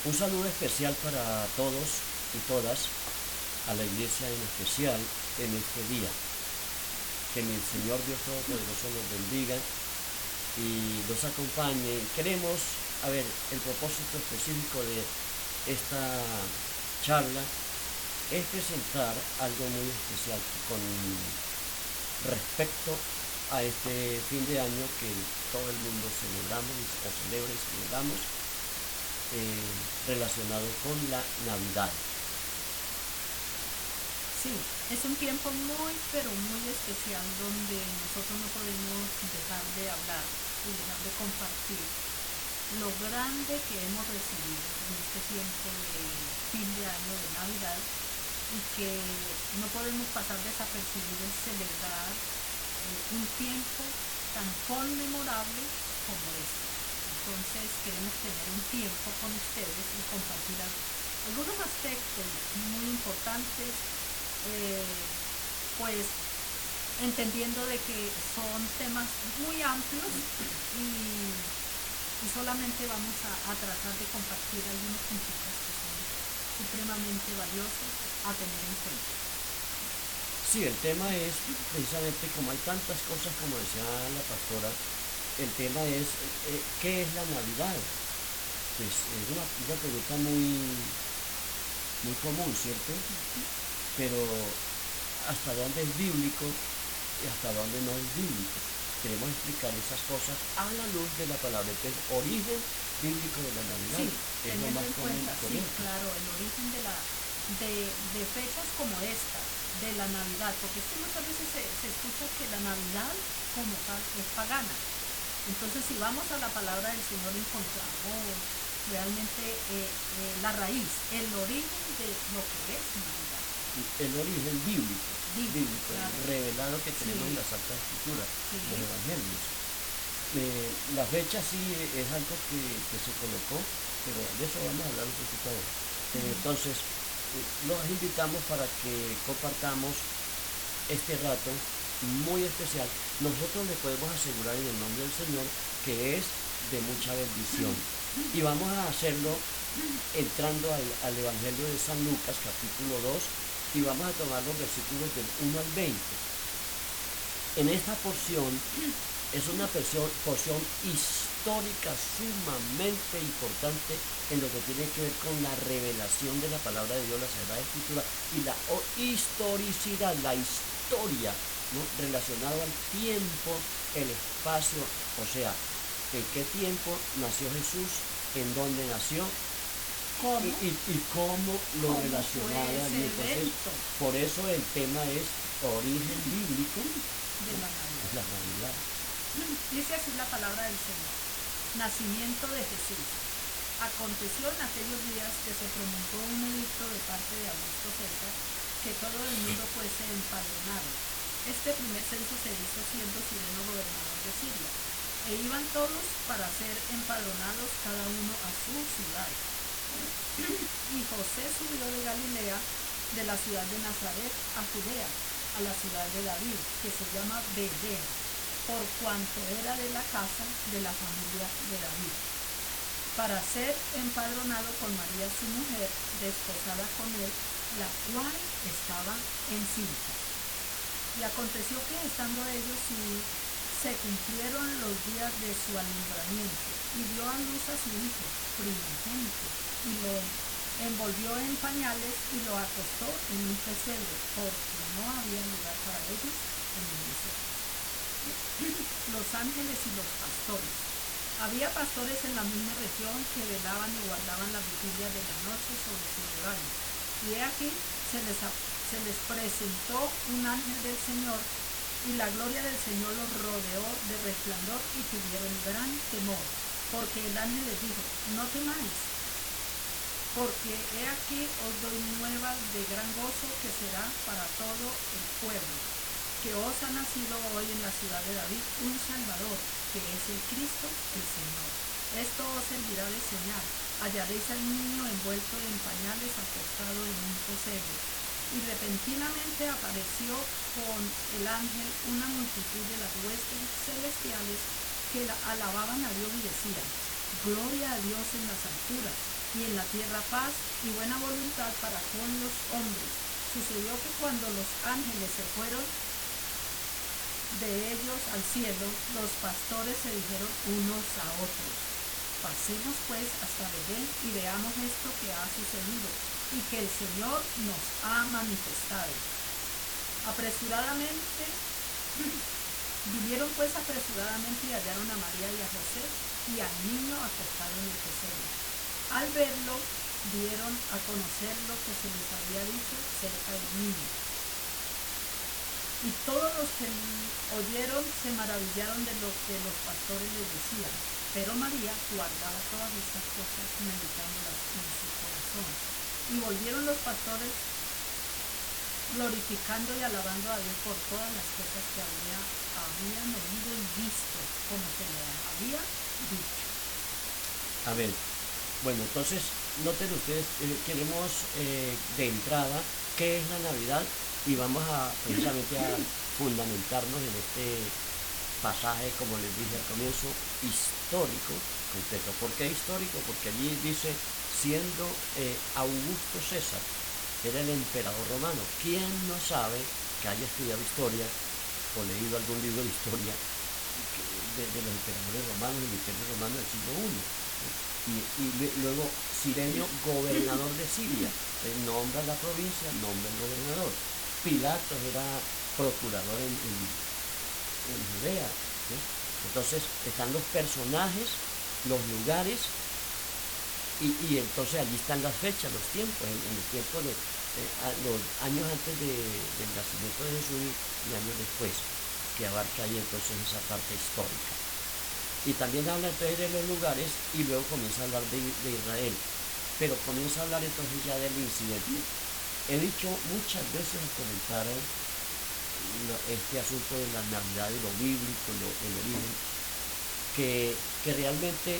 Un saludo especial para todos y todas, a la iglesia en especial en este día. Que mi Señor Dios Todopoderoso los bendiga y los acompañe. Queremos, el propósito específico de esta charla es presentar algo muy especial con respecto a este fin de año que todo el mundo celebramos o celebra y celebramos, relacionado con la Navidad. Sí, es un tiempo muy, pero muy especial donde nosotros no podemos dejar de hablar y dejar de compartir lo grande que hemos recibido en este tiempo de fin de año de Navidad y que no podemos pasar desapercibido en celebrar un tiempo tan conmemorable como este. Entonces queremos tener un tiempo con ustedes y compartir algunos aspectos muy importantes, pues entendiendo de que son temas muy amplios y solamente vamos a tratar de compartir algunos puntos que son supremamente valiosos a tener en cuenta. Sí, el tema es precisamente, como hay tantas cosas, como decía la pastora, el tema es ¿qué es la Navidad? Pues es una pregunta muy común, ¿cierto? Pero ¿hasta dónde es bíblico y hasta dónde no es bíblico? Queremos explicar esas cosas a la luz de la palabra. Entonces, origen bíblico de la Navidad Sí, es lo teniendo más en común cuenta, y sí, correcto. claro, el origen de fechas como esta, de la Navidad, porque es que muchas veces se escucha que la Navidad como tal es pagana. Entonces, si vamos a la palabra del Señor, encontramos realmente la raíz, el origen de lo que es Navidad. El origen bíblico, Claro. revelado que tenemos Sí. en las Santas Escrituras, Sí. los Evangelios. La fecha sí es algo que se colocó, pero de eso vamos a hablar un poquito ahora. Entonces, los invitamos para que compartamos este rato muy especial. Nosotros le podemos asegurar en el nombre del Señor que es de mucha bendición. Y vamos a hacerlo entrando al Evangelio de San Lucas, capítulo 2, y vamos a tomar los versículos del 1 al 20. En esta porción es una porción histórica sumamente importante en lo que tiene que ver con la revelación de la palabra de Dios, la Sagrada Escritura, y la historicidad, la historia, ¿no?, relacionado al tiempo, el espacio, o sea, en qué tiempo nació Jesús, en dónde nació, ¿Cómo? y cómo lo ¿Cómo relacionaba. fue ese Entonces, evento? por eso el tema es origen bíblico De la Navidad. es la Navidad. Dice así la palabra del Señor. Nacimiento de Jesús. Aconteció en aquellos días que se promulgó un edicto de parte de Augusto César que todo el mundo fuese empadronado. Este primer censo se hizo siendo Cireno gobernador de Siria, e iban todos para ser empadronados cada uno a su ciudad. Y José subió de Galilea, de la ciudad de Nazaret a Judea, a la ciudad de David, que se llama Belén, por cuanto era de la casa de la familia de David, para ser empadronado con María su mujer, desposada con él, la cual estaba encinta. Y aconteció que estando ellos se cumplieron los días de su alumbramiento, y dio a luz a su hijo primogénito, y lo envolvió en pañales y lo acostó en un pesebre, porque no había lugar para ellos en el pesebre. Los ángeles y los pastores. Había pastores en la misma región que velaban y guardaban la vigilia de la noche sobre su rebaño. Y he aquí se les presentó un ángel del Señor, y la gloria del Señor los rodeó de resplandor, y tuvieron gran temor, porque el ángel les dijo: no temáis, porque he aquí os doy nuevas de gran gozo, que será para todo el pueblo, que os ha nacido hoy en la ciudad de David un Salvador, que es el Cristo, el Señor. Esto os servirá de señal: hallaréis al niño envuelto en pañales, acostado en un pesebre. Y repentinamente apareció con el ángel una multitud de las huestes celestiales que alababan a Dios y decían: gloria a Dios en las alturas, y y en la tierra paz y buena voluntad para con los hombres. Sucedió que cuando los ángeles se fueron de ellos al cielo, los pastores se dijeron unos a otros: pasemos pues hasta Belén y veamos esto que ha sucedido y que el Señor nos ha manifestado. Vinieron pues apresuradamente y hallaron a María y a José y al niño acostado en el pesebre. Al verlo, dieron a conocer lo que se les había dicho cerca del niño. Y todos los que oyeron se maravillaron de lo que los pastores les decían. Pero María guardaba todas estas cosas, meditándolas en su corazón. Y volvieron los pastores glorificando y alabando a Dios por todas las cosas que habían oído y visto, como se les había dicho. Amén. Bueno, entonces, noten ustedes, queremos de entrada qué es la Navidad y vamos a precisamente a fundamentarnos en este pasaje, como les dije al comienzo, histórico, completo. ¿Por qué histórico? Porque allí dice, siendo Augusto César, era el emperador romano. ¿Quién no sabe que haya estudiado historia o leído algún libro de historia de los emperadores romanos, el imperio romano del siglo I? Luego Cirenio, gobernador de Siria, nombra la provincia, nombra el gobernador. Pilatos era procurador en Judea, ¿sí? Entonces están los personajes, los lugares, y entonces allí están las fechas, los tiempos, en el tiempo de los años antes del nacimiento de Jesús y años después, que abarca ahí entonces esa parte histórica. Y también habla entonces de los lugares y luego comienza a hablar de Israel. Pero comienza a hablar entonces ya del incidente. He dicho muchas veces al comentar este asunto de la Navidad y lo bíblico, el origen, que realmente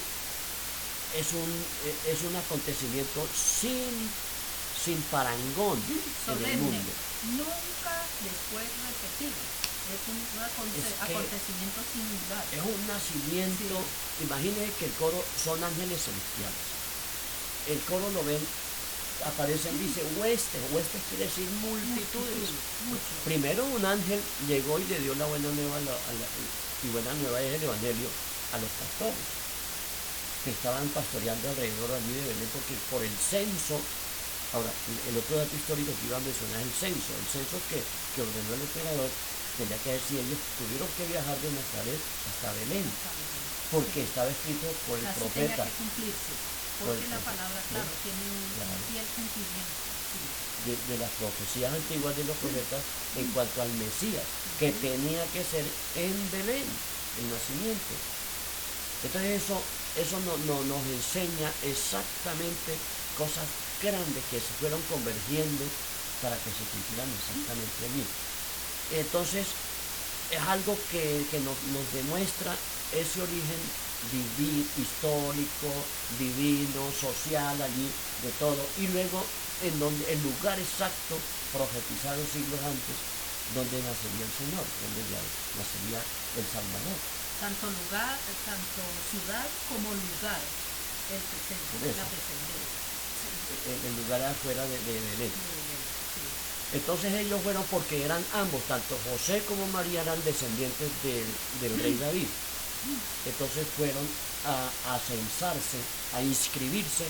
es un acontecimiento sin parangón en el mundo. Nunca después repetido. Es un acontecimiento singular. Es un nacimiento. Sí. Imagínense que el coro son ángeles celestiales. El coro lo ven, aparecen, dice huestes. Huestes quiere decir multitudes. Mucho. Primero un ángel llegó y le dio la buena nueva, y buena nueva es el evangelio a los pastores que estaban pastoreando alrededor allí de Belén, porque por el censo. Ahora, el otro dato histórico que iba a mencionar es el censo que ordenó el emperador. Tenía que decir, ellos tuvieron que viajar de Nazaret hasta Belén, porque estaba escrito por el profeta. Tenía que cumplirse, porque la palabra, claro, tiene un fiel cumplimiento. Sí. De las profecías antiguas de los profetas en cuanto al Mesías, que tenía que ser en Belén, el nacimiento. Entonces eso nos enseña exactamente cosas grandes que se fueron convergiendo para que se cumplieran exactamente allí. Entonces es algo que nos demuestra ese origen histórico, divino, social, allí, de todo, y luego el lugar exacto profetizado siglos antes, donde nacería el Señor, donde ya nacería el Salvador. Tanto ciudad como lugar, la presentación. El lugar afuera de Belén. Entonces ellos fueron porque eran ambos, tanto José como María eran descendientes del rey David. Entonces fueron a censarse, a inscribirse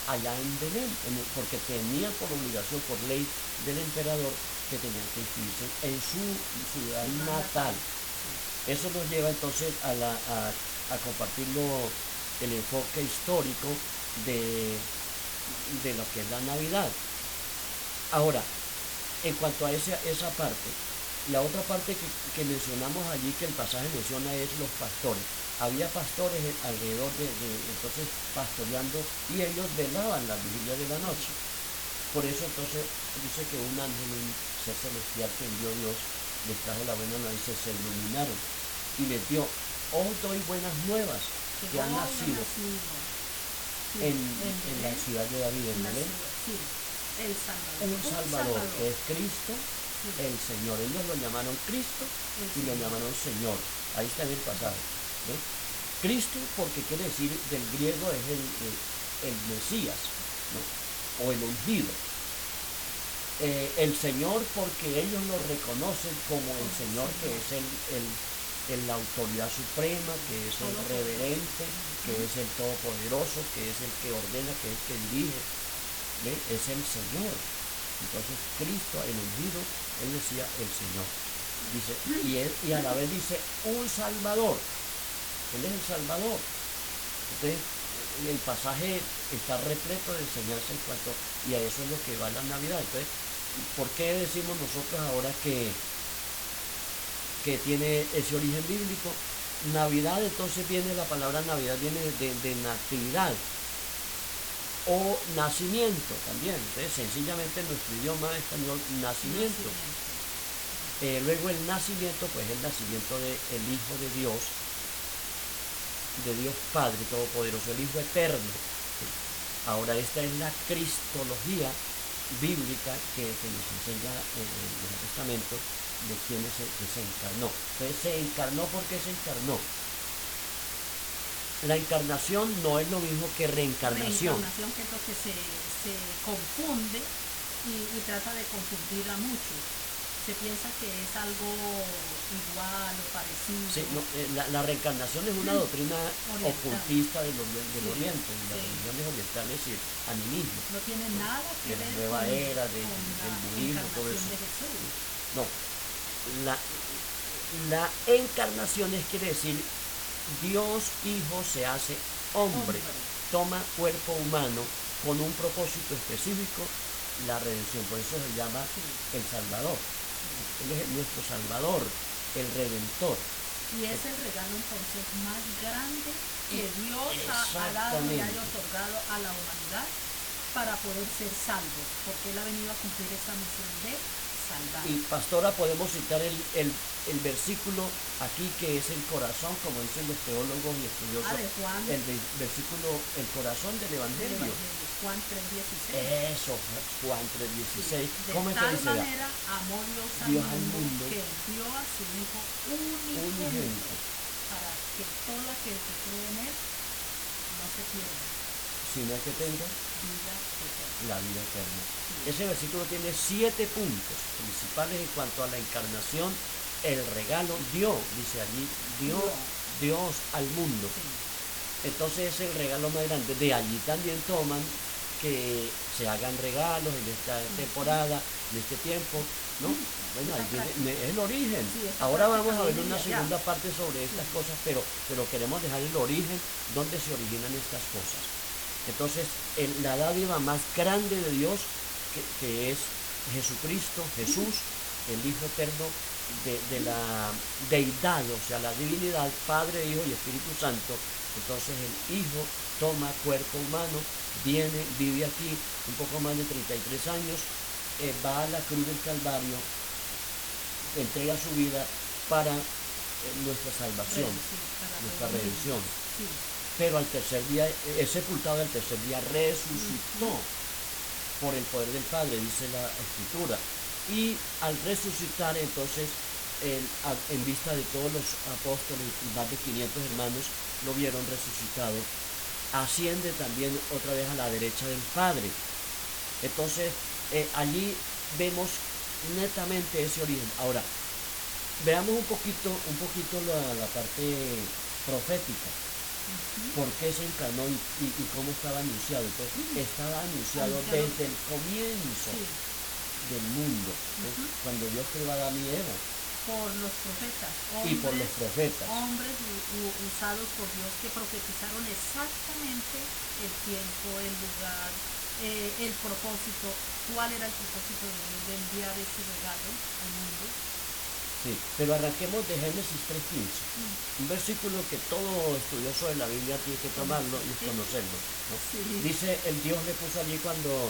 allá en Belén, porque tenían por obligación, por ley del emperador, que tenían que inscribirse en su ciudad natal. Eso nos lleva entonces a compartir el enfoque histórico de lo que es la Navidad. Ahora, en cuanto a esa parte, la otra parte que mencionamos allí, que el pasaje menciona, es los pastores. Había pastores alrededor entonces pastoreando, y ellos velaban la vigilia de la noche. Por eso entonces dice que un ángel, un ser celestial que envió Dios, les trajo la buena noticia, se iluminaron y les dio, os doy buenas nuevas, que han nacido en la ciudad de David, en Belén. El Salvador. Un Salvador, que es Cristo, el Señor. Ellos lo llamaron Cristo y lo llamaron Señor. Ahí está en el pasaje. ¿Ves? Cristo, porque quiere decir, del griego es el Mesías, ¿no? O el ungido. El Señor, porque ellos lo reconocen como el Señor, que es la autoridad suprema, que es el reverente, que es el todopoderoso, que es el que ordena, que es el que dirige, ¿ve? Es el Señor. Entonces Cristo, el ungido, él decía el Señor. Dice, y a la vez dice un Salvador. Él es el Salvador. Entonces el pasaje está repleto de enseñanza en cuanto, y a eso es lo que va la Navidad. Entonces, ¿por qué decimos nosotros ahora que tiene ese origen bíblico? Navidad, entonces viene la palabra Navidad, viene de natividad o nacimiento también. Entonces, sencillamente en nuestro idioma español, nacimiento. Luego el nacimiento, pues el nacimiento del Hijo de Dios Padre Todopoderoso, el Hijo Eterno. Ahora, esta es la cristología bíblica que nos enseña en el Nuevo Testamento de quién es el que se encarnó. Entonces, se encarnó porque se encarnó. La encarnación no es lo mismo que reencarnación. Reencarnación, que es lo que se confunde y trata de confundir a muchos. Se piensa que es algo igual o parecido. Sí, no, la reencarnación es una doctrina oriental, ocultista del Oriente, de las religiones orientales y animismo. No tiene nada que De la ver nueva con, era, del la budismo, todo encarnación eso. de Jesús. No, la encarnación quiere decir Dios Hijo se hace hombre, toma cuerpo humano con un propósito específico, la redención. Por eso se llama el Salvador. Él es nuestro Salvador, el Redentor. Y es el regalo entonces más grande que Dios ha dado y ha otorgado a la humanidad para poder ser salvos, porque Él ha venido a cumplir esa misión de salvar. Y pastora, podemos citar el versículo aquí que es el corazón, como dicen los teólogos y estudiosos. De Juan. El versículo, el corazón del Evangelio. Juan 3:16. Eso, Juan 3:16. ¿Cómo es que de dice? tal manera amó Dios al mundo que dio a su Hijo unigénito para que todo aquel que cree en Él no se pierda, sino que tenga vida eterna. la vida eterna. Ese versículo tiene 7 puntos principales en cuanto a la encarnación, el regalo, dice allí, Dios al mundo. Entonces es el regalo más grande. De allí también toman que se hagan regalos en esta temporada, en este tiempo, ¿no? Bueno, ahí viene, es el origen. Ahora vamos a ver una segunda parte sobre estas cosas, pero queremos dejar el origen, donde se originan estas cosas. Entonces, la dádiva más grande de Dios, que es Jesucristo, Jesús, el Hijo Eterno de la deidad, o sea, la divinidad, Padre, Hijo y Espíritu Santo. Entonces el Hijo toma cuerpo humano, viene, vive aquí un poco más de 33 años, va a la cruz del Calvario, entrega su vida para nuestra salvación, nuestra redención. Pero al tercer día, es sepultado, al tercer día resucitó por el poder del Padre, dice la Escritura. Y al resucitar, entonces, en vista de todos los apóstoles y más de 500 hermanos, lo vieron resucitado, asciende también otra vez a la derecha del Padre. Entonces, allí vemos netamente ese origen. Ahora, veamos un poquito la parte profética. ¿Por qué se encarnó y cómo estaba anunciado? Entonces, estaba anunciado desde el comienzo del mundo, cuando Dios creó a Adán y Eva. Por los profetas. Hombres usados por Dios que profetizaron exactamente el tiempo, el lugar, el propósito. ¿Cuál era el propósito de Dios de enviar ese regalo al mundo? Sí, pero arranquemos de Génesis 3:15, un versículo que todo estudioso de la Biblia tiene que tomarlo y conocerlo, ¿no? Dice, el Dios le puso allí cuando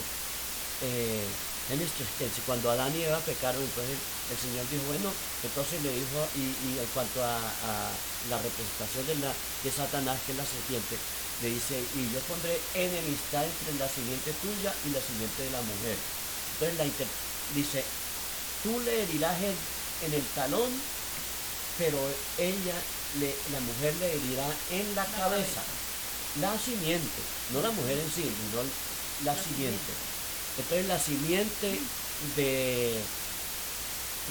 Génesis 3:15, cuando Adán y Eva pecaron, entonces el Señor dijo, bueno, entonces le dijo, y en cuanto a la representación de Satanás, que es la serpiente, le dice, y yo pondré enemistad entre la simiente tuya y la simiente de la mujer. Entonces dice, tú le herirás en el talón, pero la mujer le herirá en la cabeza. La simiente, no la mujer en sí, sino la simiente. Entonces la simiente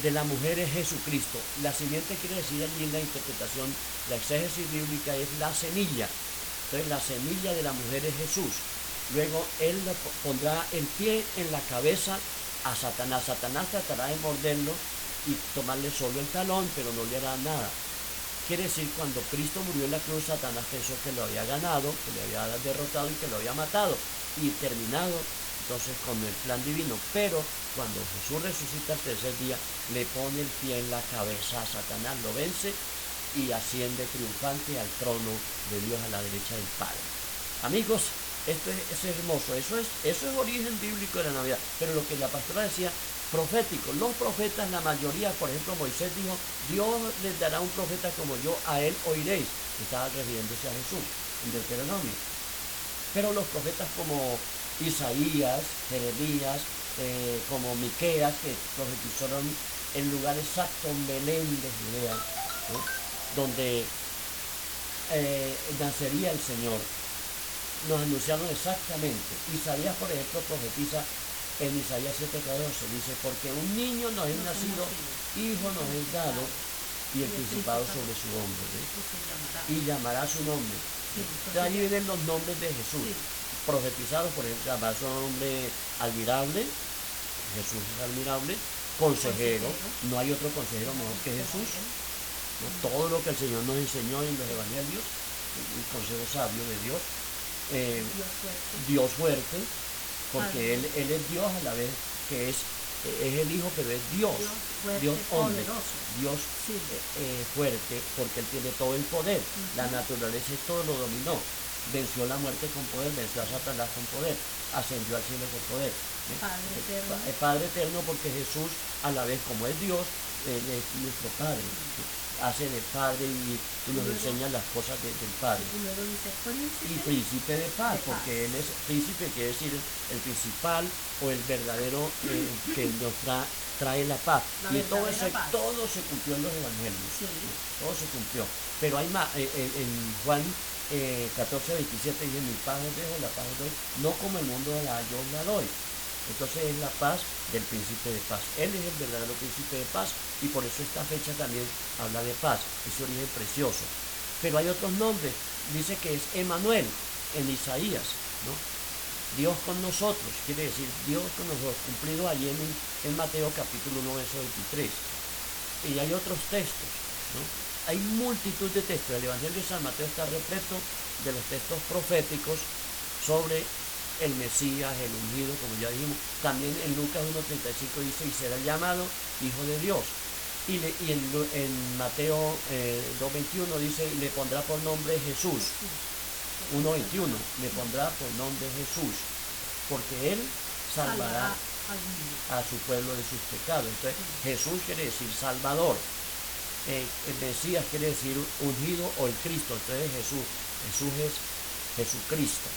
de la mujer es Jesucristo. La simiente quiere decir allí en la interpretación, la exégesis bíblica es la semilla. Entonces la semilla de la mujer es Jesús. Luego él le pondrá el pie en la cabeza a Satanás. Satanás tratará de morderlo y tomarle solo el talón, pero no le hará nada. Quiere decir, cuando Cristo murió en la cruz, Satanás pensó que lo había ganado, que le había derrotado y que lo había matado y terminado entonces con el plan divino. Pero cuando Jesús resucita el tercer día, le pone el pie en la cabeza a Satanás, lo vence y asciende triunfante al trono de Dios a la derecha del Padre. Amigos, esto es hermoso, eso es origen bíblico de la Navidad. Pero lo que la pastora decía, profético, los profetas, la mayoría, por ejemplo Moisés dijo, Dios les dará un profeta como yo, a él oiréis, estaba refiriéndose a Jesús en Deuteronomio. Pero los profetas como Isaías, Jeremías, como Miqueas, que profetizaron en lugar exacto, en Belén de Judea, ¿no?, donde nacería el Señor, nos anunciaron exactamente. Isaías, por ejemplo, profetiza en Isaías 7:14, dice, porque un niño nos es nacido, hijo nos es dado, y el principado sobre su hombro, y llamará su nombre. De ahí vienen los nombres de Jesús, profetizados. Por ejemplo, llamará su nombre admirable, Jesús es admirable, consejero, no hay otro consejero mejor que Jesús, ¿no? Todo lo que el Señor nos enseñó en los evangelios, el consejo sabio de Dios. Dios fuerte, porque él es Dios a la vez que es el Hijo, pero es Dios, Dios hombre, Dios fuerte, porque él tiene todo el poder, la naturaleza y todo lo dominó, venció la muerte con poder, venció a Satanás con poder, ascendió al cielo con poder. Padre eterno, porque Jesús a la vez, como es Dios, él es nuestro Padre, hace de Padre y nos enseña las cosas del Padre. Y luego dice príncipe de paz, porque él es príncipe, quiere decir el principal o el verdadero que nos trae la paz. Y todo se cumplió en los evangelios. Sí. Todo se cumplió. Pero hay más, en Juan 14:27 dice, mi paz os dejo, la paz os doy, no como el mundo la yo os la doy. Entonces es la paz del príncipe de paz. Él es el verdadero príncipe de paz y por eso esta fecha también habla de paz, ese origen precioso. Pero hay otros nombres, dice que es Emmanuel en Isaías, ¿no? Dios con nosotros, quiere decir Dios con nosotros, cumplido allí en Mateo capítulo 1, verso 23. Y hay otros textos, ¿no? Hay multitud de textos. El Evangelio de San Mateo está repleto de los textos proféticos sobre el Mesías, el ungido, como ya dijimos. También en Lucas 1:35 dice, y será llamado Hijo de Dios. Y en Mateo 2:21 dice, y le pondrá por nombre Jesús. 1:21, le pondrá por nombre Jesús, porque él salvará a su pueblo de sus pecados. Entonces, Jesús quiere decir Salvador. El Mesías quiere decir ungido o el Cristo. Entonces Jesús es Jesucristo,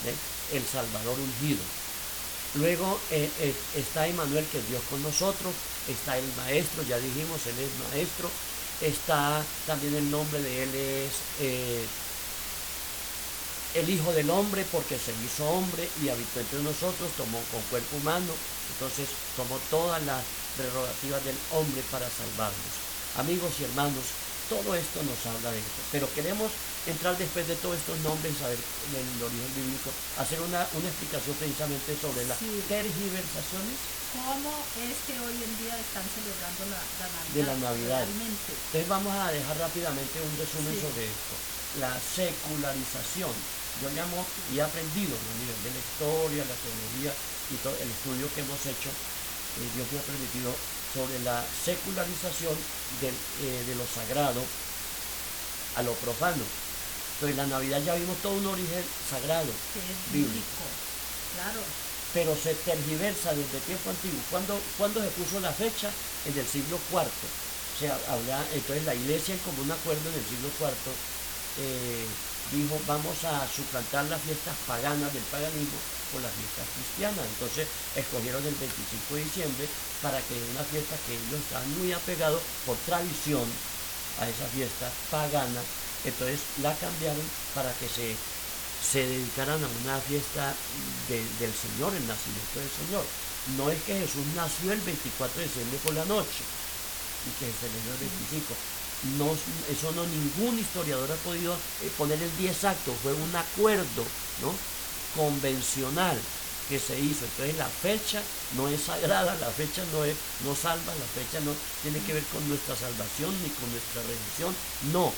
¿eh?, el Salvador ungido. Luego está Emmanuel, que es Dios con nosotros. Está el Maestro, ya dijimos, él es Maestro. Está también el nombre de él es el Hijo del Hombre, porque se hizo hombre y habitó entre nosotros, tomó con cuerpo humano, entonces tomó todas las prerrogativas del hombre para salvarnos. Amigos y hermanos, todo esto nos habla de esto, pero queremos entrar después de todos estos nombres, saber el origen bíblico, hacer una explicación precisamente sobre las tergiversaciones. ¿Cómo es que hoy en día están celebrando la Navidad? De la Navidad. Realmente. Entonces vamos a dejar rápidamente un resumen sobre esto. La secularización. Yo llamo y he aprendido a nivel de la historia, la teología y todo el estudio que hemos hecho, Dios me ha permitido, sobre la secularización de lo sagrado a lo profano. Entonces la Navidad ya vimos todo un origen sagrado, que es bíblico. Claro. Pero se tergiversa desde tiempo antiguo. ¿Cuándo se puso la fecha? En el siglo IV. O sea, entonces la iglesia, en común acuerdo, en el siglo IV, dijo, vamos a suplantar las fiestas paganas del paganismo por las fiestas cristianas. Entonces escogieron el 25 de diciembre para que una fiesta que ellos estaban muy apegados por tradición a esa fiesta pagana, entonces la cambiaron para que se se dedicaran a una fiesta del Señor, el nacimiento del Señor. No es que Jesús nació el 24 de diciembre por la noche y que se celebró el 25. No, eso no, ningún historiador ha podido poner el día exacto. Fue un acuerdo, ¿no?, convencional que se hizo. Entonces la fecha no es sagrada, la fecha no salva, la fecha no tiene que ver con nuestra salvación ni con nuestra religión. No,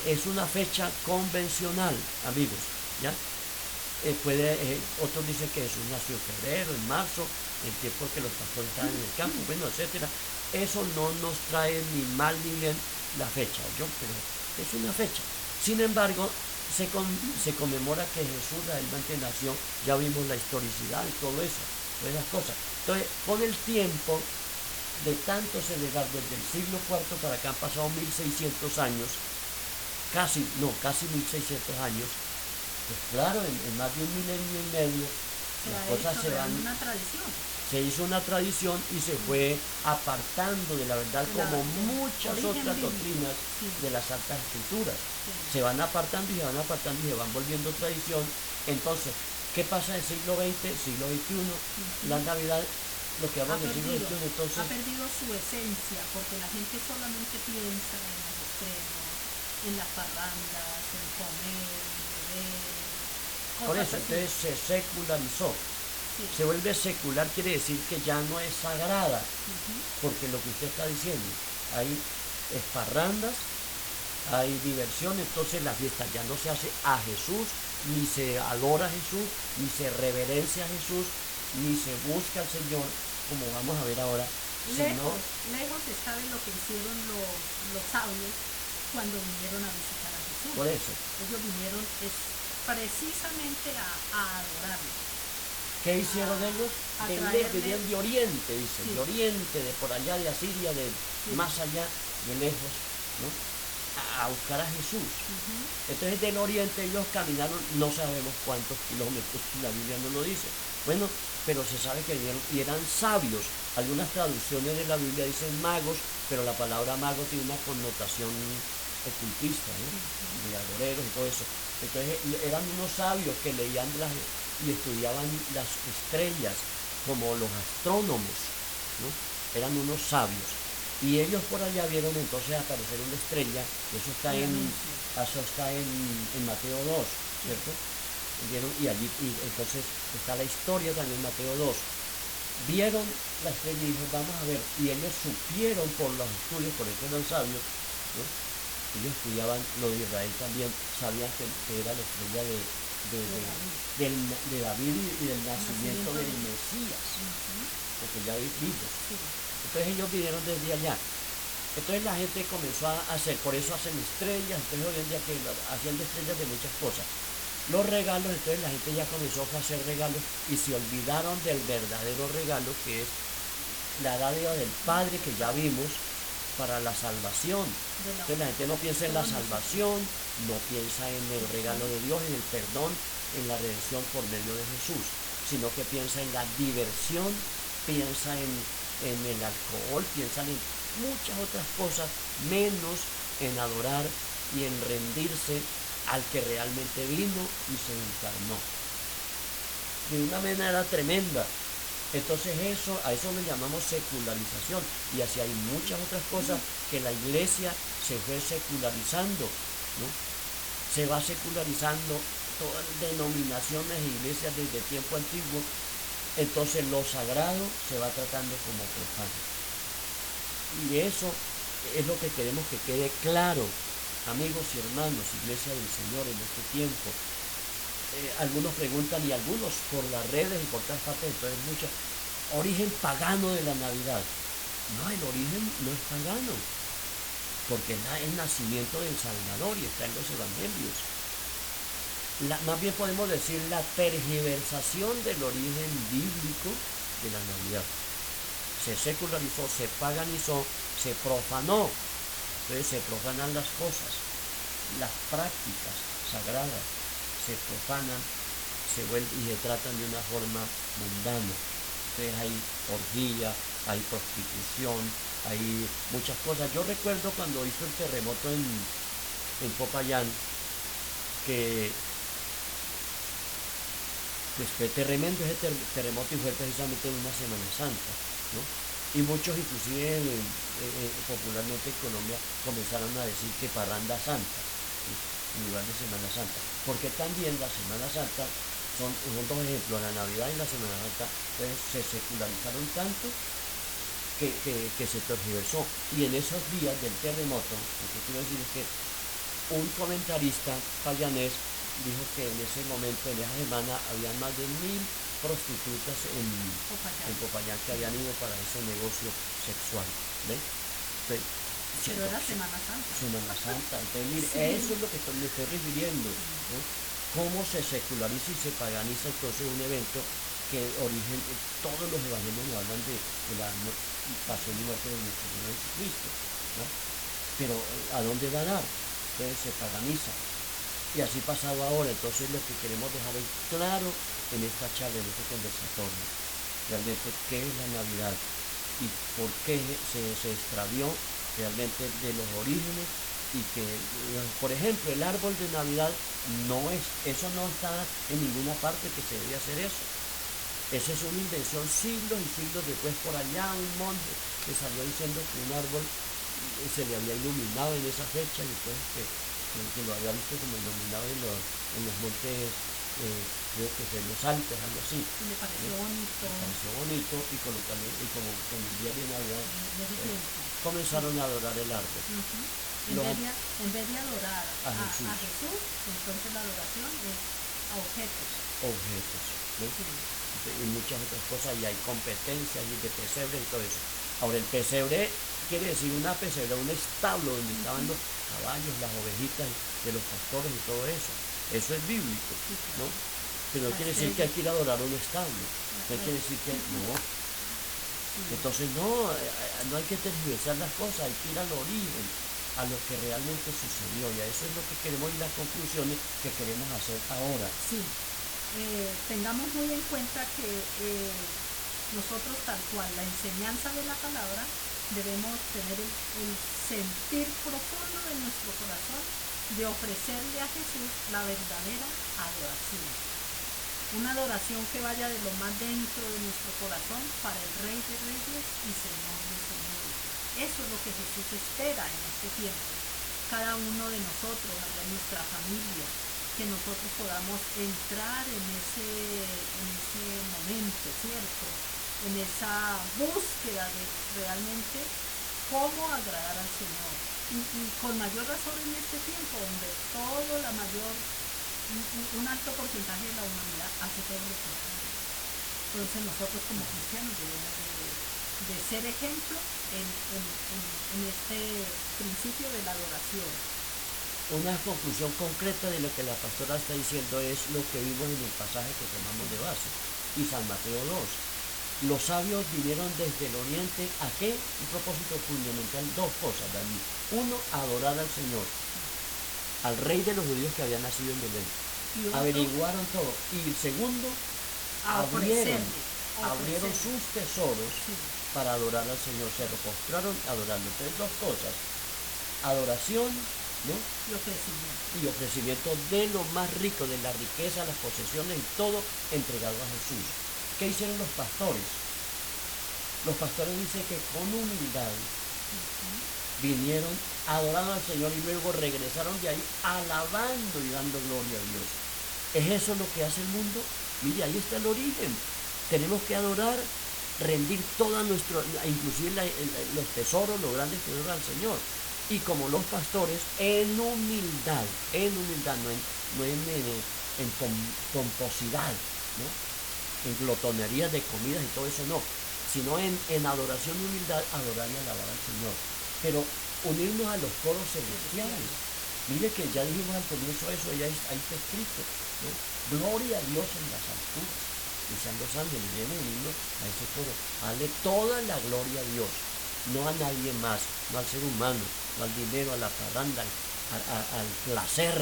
es una fecha convencional, amigos, ¿ya? Otros dicen que Jesús nació en febrero, en marzo, en tiempo que los pastores estaban en el campo, bueno, etcétera. Eso no nos trae ni mal ni bien la fecha, pero es una fecha. Sin embargo, se conmemora que Jesús realmente nació. Ya vimos la historicidad y todo eso, todas esas cosas. Entonces, con el tiempo de tanto celebrar desde el siglo IV para acá, han pasado 1600 años, casi 1600 años. Pues claro, en más de un milenio y medio, las cosas se van. Una tradición. Se hizo una tradición y se fue apartando de la verdad, como muchas otras doctrinas de las Santas Escrituras. Se van apartando y se van apartando y se van volviendo tradición. Entonces, ¿qué pasa en el siglo XX, siglo XXI? La Navidad, lo que hablamos del siglo XXI, entonces ha perdido su esencia, porque la gente solamente piensa en los extremos, en las parrandas, en comer, en beber. Por eso, entonces se secularizó. Sí. Se vuelve secular, quiere decir que ya no es sagrada, porque lo que usted está diciendo, hay parrandas, hay diversión. Entonces la fiesta ya no se hace a Jesús, ni se adora a Jesús, ni se reverencia a Jesús, ni se busca al Señor, como vamos a ver ahora. Lejos está de lo que hicieron los sabios cuando vinieron a visitar a Jesús. Por eso. Ellos vinieron precisamente a adorarlo. ¿Qué hicieron ellos? Venían de Oriente, dicen, de Oriente, de por allá, de Asiria, más allá, de lejos, ¿no?, a buscar a Jesús. Entonces del Oriente ellos caminaron, no sabemos cuántos kilómetros, la Biblia no lo dice. Bueno, pero se sabe que vinieron y eran sabios. Algunas traducciones de la Biblia dicen magos, pero la palabra mago tiene una connotación ocultista, ¿no?, de agoreros y todo eso. Entonces eran unos sabios que leían y estudiaban las estrellas como los astrónomos, ¿no? Eran unos sabios. Y ellos por allá vieron entonces aparecer una estrella. Eso está en Mateo 2, ¿cierto? Vieron, y entonces está la historia también en Mateo 2. Vieron la estrella y dijeron, vamos a ver. Y ellos supieron por los estudios, por eso eran sabios, ¿no? Ellos estudiaban lo de Israel también, sabían que era la estrella de David y del nacimiento del Mesías, porque ya vimos. Entonces ellos vinieron desde allá. Entonces la gente comenzó a hacer, por eso hacen estrellas. Entonces hoy en día que haciendo estrellas de muchas cosas. Los regalos, entonces la gente ya comenzó a hacer regalos y se olvidaron del verdadero regalo, que es la dádiva del Padre, que ya vimos, para la salvación. Entonces la gente no piensa en la salvación, no piensa en el regalo de Dios, en el perdón, en la redención por medio de Jesús, sino que piensa en la diversión, piensa en el alcohol, piensa en muchas otras cosas, menos en adorar y en rendirse al que realmente vino y se encarnó de una manera tremenda. Entonces a eso le llamamos secularización, y así hay muchas otras cosas que la iglesia se fue secularizando, ¿no? Se va secularizando todas las denominaciones e iglesias desde tiempo antiguo. Entonces lo sagrado se va tratando como profano. Y eso es lo que queremos que quede claro, amigos y hermanos, iglesia del Señor, en este tiempo. Algunos preguntan, y algunos por las redes y por todas partes, entonces muchos, origen pagano de la Navidad. No, el origen no es pagano, porque es el nacimiento del Salvador y está en los evangelios. Más bien podemos decir la tergiversación del origen bíblico de la Navidad. Se secularizó, se paganizó, se profanó. Entonces se profanan las cosas, las prácticas sagradas se profanan, se vuelven y se tratan de una forma mundana. Entonces hay orgía, hay prostitución, hay muchas cosas. Yo recuerdo cuando hizo el terremoto en Popayán, que pues fue tremendo ese terremoto y fue precisamente en una Semana Santa, ¿no? Y muchos inclusive popularmente en Colombia comenzaron a decir que parranda santa, ¿sí? En lugar de Semana Santa, porque también la Semana Santa son dos ejemplos, la Navidad y la Semana Santa, pues se secularizaron tanto que se tergiversó. Y en esos días del terremoto, lo que quiero decir es que un comentarista payanés dijo que en ese momento, en esa semana, había más de 1000 prostitutas en Popayán que habían ido para ese negocio sexual. ¿Ves? Pero era Semana Santa. Semana Santa. Entonces, mire, Sí. eso es lo que me estoy refiriendo, ¿no? Cómo se seculariza y se paganiza entonces un evento que origen, todos los evangelios nos hablan de la pasión y muerte de nuestro Señor Jesucristo, ¿no? Pero ¿a dónde va a dar? Entonces se paganiza. Y así pasado ahora, entonces lo que queremos dejar es claro en esta charla, en este conversatorio, realmente qué es la Navidad y por qué se extravió realmente de los orígenes y que, por ejemplo, el árbol de Navidad eso no está en ninguna parte que se debe hacer eso. Esa es una invención siglos y siglos después por allá un monje que salió diciendo que un árbol se le había iluminado en esa fecha y después que lo había visto como iluminado en los montes, creo que fue en los Alpes, algo así. Y me pareció bonito. Me pareció bonito y como con el día de Navidad comenzaron a adorar el árbol. En vez de adorar a Jesús, entonces la adoración es a objetos. ¿no? Sí. Y muchas otras cosas, y hay competencias y de pesebre y todo eso. Ahora, el pesebre quiere decir una pesebre, un establo donde estaban los caballos, las ovejitas de los pastores y todo eso. Eso es bíblico, ¿no? Pero no quiere decir que hay que ir a adorar un establo. No quiere decir que no. Entonces no hay que tergiversar las cosas, hay que ir al origen, a lo que realmente sucedió, y a eso es lo que queremos y las conclusiones que queremos hacer ahora. Sí, tengamos muy en cuenta que nosotros, tal cual, la enseñanza de la palabra, debemos tener el sentir profundo de nuestro corazón de ofrecerle a Jesús la verdadera adoración. Una adoración que vaya de lo más dentro de nuestro corazón para el Rey de Reyes y Señor de Señores. Eso es lo que Jesús espera en este tiempo. Cada uno de nosotros, en nuestra familia, que nosotros podamos entrar en ese momento, ¿cierto? En esa búsqueda de realmente cómo agradar al Señor. Y con mayor razón en este tiempo, donde un alto porcentaje de la humanidad hace todo lo contrario. Entonces nosotros como cristianos debemos de ser ejemplo en este principio de la adoración. Una conclusión concreta de lo que la pastora está diciendo es lo que vimos en el pasaje que tomamos de base, y San Mateo 2. Los sabios vinieron desde el oriente, ¿a qué? Un propósito fundamental, dos cosas, David. Uno, adorar al Señor, al Rey de los judíos que había nacido en Belén. Averiguaron todo. Y el segundo, abrieron sus tesoros para adorar al Señor. Se postraron adorando. Entonces, dos cosas: adoración, ¿no? Y ofrecimiento de lo más rico, de la riqueza, las posesiones y todo entregado a Jesús. ¿Qué hicieron los pastores? Los pastores dicen que con humildad vinieron, adoraron al Señor y luego regresaron de ahí alabando y dando gloria a Dios. ¿Es eso lo que hace el mundo? Mire, ahí está el origen. Tenemos que adorar, rendir toda inclusive los tesoros, los grandes tesoros al Señor. Y como los pastores, en humildad, no en pomposidad, ¿no? En glotonería de comidas y todo eso, no, sino en adoración y humildad, adorar y alabar al Señor. Pero unirnos a los coros celestiales. Mire que ya dijimos al comienzo eso, ahí está escrito, ¿no? Gloria a Dios en las alturas. Y sean los ángeles, deben unirnos a ese coro. Dale toda la gloria a Dios, no a nadie más, no al ser humano, no al dinero, a la parranda, al placer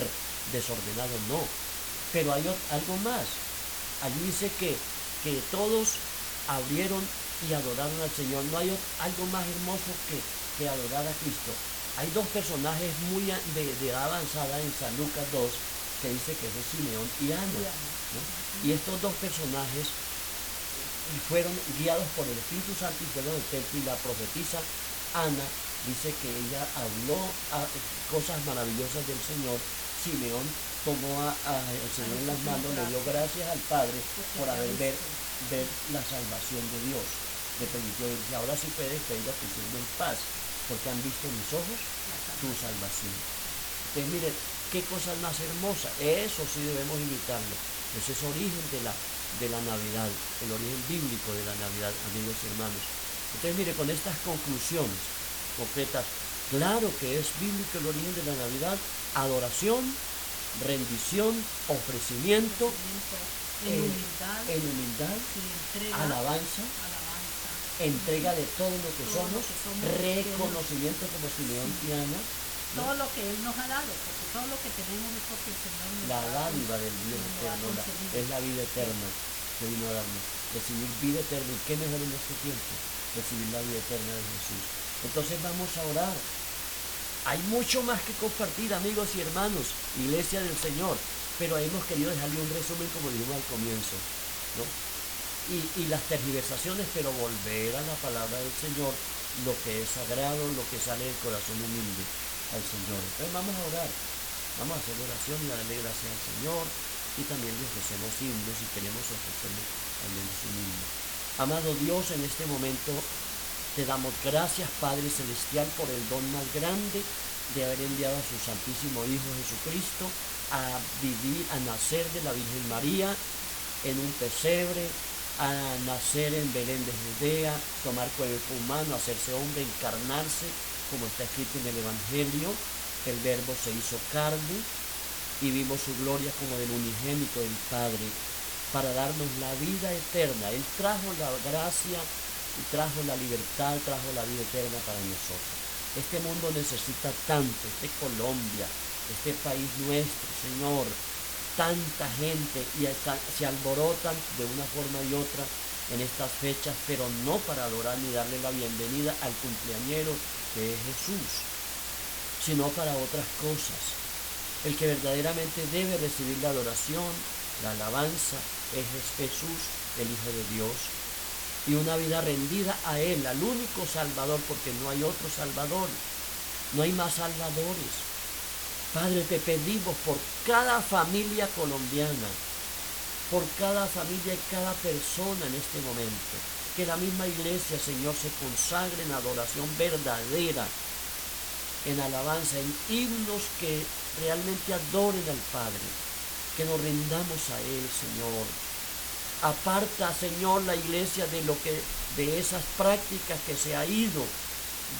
desordenado, no. Pero hay algo más. Allí dice que todos abrieron y adoraron al Señor. No hay algo más hermoso que adorar a Cristo. Hay dos personajes muy de edad avanzada en San Lucas 2 que dice que es de Simeón y Ana, ¿no? Y estos dos personajes fueron guiados por el Espíritu Santo y fueron al templo, y la profetisa Ana dice que ella habló cosas maravillosas del Señor. Simeón tomó al Señor en las manos, le dio gracias al Padre por haber ver la salvación de Dios. Le permitió decir: ahora sí puedes pedir a tu siervo en paz, porque han visto mis ojos tu salvación. Entonces, mire, qué cosa más hermosa. Eso sí debemos imitarlo. Ese es origen de la Navidad, el origen bíblico de la Navidad, amigos y hermanos. Entonces, mire, con estas conclusiones concretas, claro que es bíblico el origen de la Navidad: adoración, rendición, ofrecimiento, en humildad, alabanza, entrega de todo lo que somos, reconocimiento como Simeón y Ana, ¿no? Todo lo que Él nos ha dado, porque todo lo que tenemos es porque el Señor nos la ha dado. dádiva del Dios eterno, es la vida eterna que vino a darnos, recibir vida eterna. ¿Y qué mejor en este tiempo? Recibir la vida eterna de Jesús. Entonces vamos a orar. Hay mucho más que compartir, amigos y hermanos, Iglesia del Señor, pero hemos querido dejarle un resumen, como dijimos al comienzo, ¿no? Y las tergiversaciones, pero volver a la palabra del Señor, lo que es sagrado, lo que sale del corazón humilde al Señor. Entonces vamos a orar, vamos a hacer oración y darle gracias al Señor, y también le ofrecemos himnos y queremos ofrecerle también su himno. Amado Dios, en este momento te damos gracias, Padre Celestial, por el don más grande de haber enviado a su Santísimo Hijo Jesucristo a vivir, a nacer de la Virgen María en un pesebre, a nacer en Belén de Judea, tomar cuerpo humano, hacerse hombre, encarnarse, como está escrito en el Evangelio. El Verbo se hizo carne y vimos su gloria como del unigénito del Padre, para darnos la vida eterna. Él trajo la gracia y trajo la libertad, trajo la vida eterna para nosotros. Este mundo necesita tanto, Colombia, este país nuestro, Señor, tanta gente, y se alborotan de una forma y otra en estas fechas, pero no para adorar ni darle la bienvenida al cumpleañero que es Jesús, sino para otras cosas. El que verdaderamente debe recibir la adoración, la alabanza, es Jesús, el Hijo de Dios, y una vida rendida a Él, al único Salvador, porque no hay otro Salvador, no hay más salvadores. Padre, te pedimos por cada familia colombiana, por cada familia y cada persona en este momento, que la misma iglesia, Señor, se consagre en adoración verdadera, en alabanza, en himnos que realmente adoren al Padre, que nos rindamos a Él, Señor. Aparta, Señor, la iglesia de esas prácticas que se ha ido,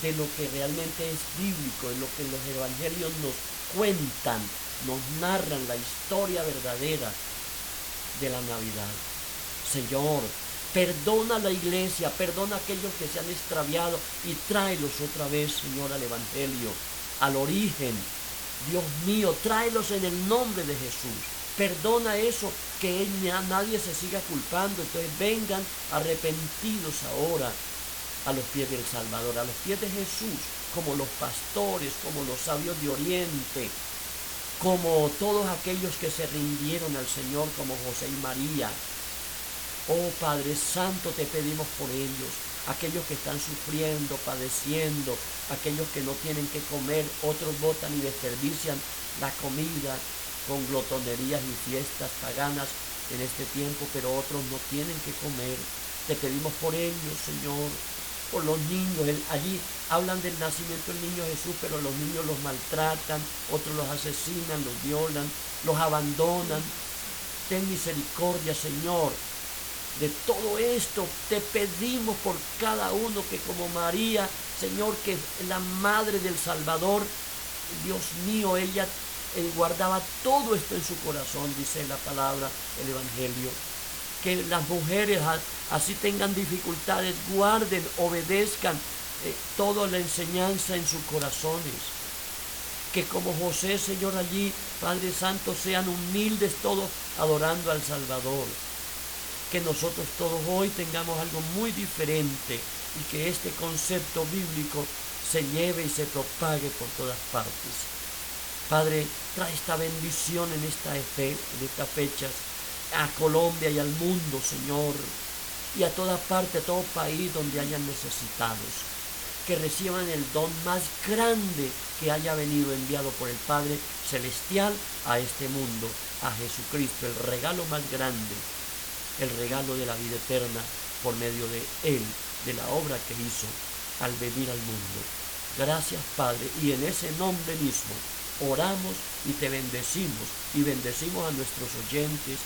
de lo que realmente es bíblico, de lo que los evangelios nos cuentan, nos narran la historia verdadera de la Navidad. Señor, perdona a la iglesia, perdona a aquellos que se han extraviado y tráelos otra vez, Señor, al evangelio, al origen. Dios mío, tráelos en el nombre de Jesús. Perdona eso, que nadie se siga culpando. Entonces vengan arrepentidos ahora a los pies del Salvador, a los pies de Jesús, como los pastores, como los sabios de Oriente, como todos aquellos que se rindieron al Señor, como José y María. Oh Padre Santo, te pedimos por ellos, aquellos que están sufriendo, padeciendo, aquellos que no tienen que comer, otros botan y desperdician la comida con glotonerías y fiestas paganas en este tiempo, pero otros no tienen que comer. Te pedimos por ellos, Señor, por los niños. Allí hablan del nacimiento del niño Jesús, pero los niños los maltratan, otros los asesinan, los violan, los abandonan. Ten misericordia, Señor, de todo esto. Te pedimos por cada uno, que como María, Señor, que es la madre del Salvador, Dios mío, ella guardaba todo esto en su corazón, dice la palabra, el Evangelio. Que las mujeres, así tengan dificultades, guarden, obedezcan toda la enseñanza en sus corazones. Que como José, Señor, allí, Padre Santo, sean humildes todos adorando al Salvador. Que nosotros todos hoy tengamos algo muy diferente, y que este concepto bíblico se lleve y se propague por todas partes. Padre, trae esta bendición en estas fechas a Colombia y al mundo, Señor, y a toda parte, a todo país donde hayan necesitados, que reciban el don más grande que haya venido enviado por el Padre Celestial a este mundo, a Jesucristo, el regalo más grande, el regalo de la vida eterna por medio de Él, de la obra que hizo al venir al mundo. Gracias, Padre, y en ese nombre mismo oramos y te bendecimos, y bendecimos a nuestros oyentes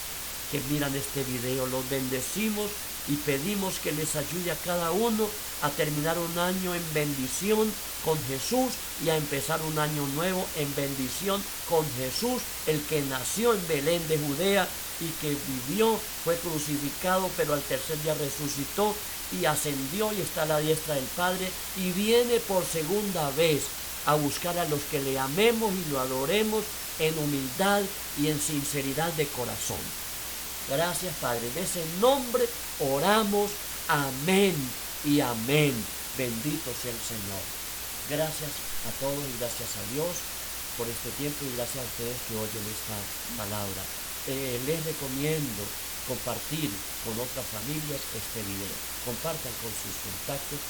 que miran este video, los bendecimos y pedimos que les ayude a cada uno a terminar un año en bendición con Jesús y a empezar un año nuevo en bendición con Jesús, el que nació en Belén de Judea y que vivió, fue crucificado, pero al tercer día resucitó y ascendió y está a la diestra del Padre y viene por segunda vez a buscar a los que le amemos y lo adoremos en humildad y en sinceridad de corazón. Gracias, Padre. En ese nombre oramos. Amén y amén. Bendito sea el Señor. Gracias a todos y gracias a Dios por este tiempo y gracias a ustedes que oyen esta palabra. Les recomiendo compartir con otras familias este video. Compartan con sus contactos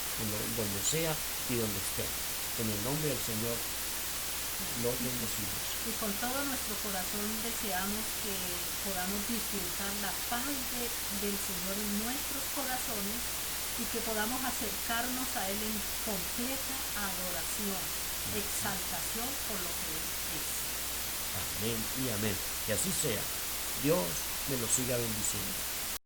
donde sea y donde estén. En el nombre del Señor los bendecimos. Y con todo nuestro corazón deseamos que podamos disfrutar la paz del Señor en nuestros corazones y que podamos acercarnos a Él en completa adoración, exaltación por lo que Él es. Amén y amén. Que así sea. Dios me lo siga bendiciendo.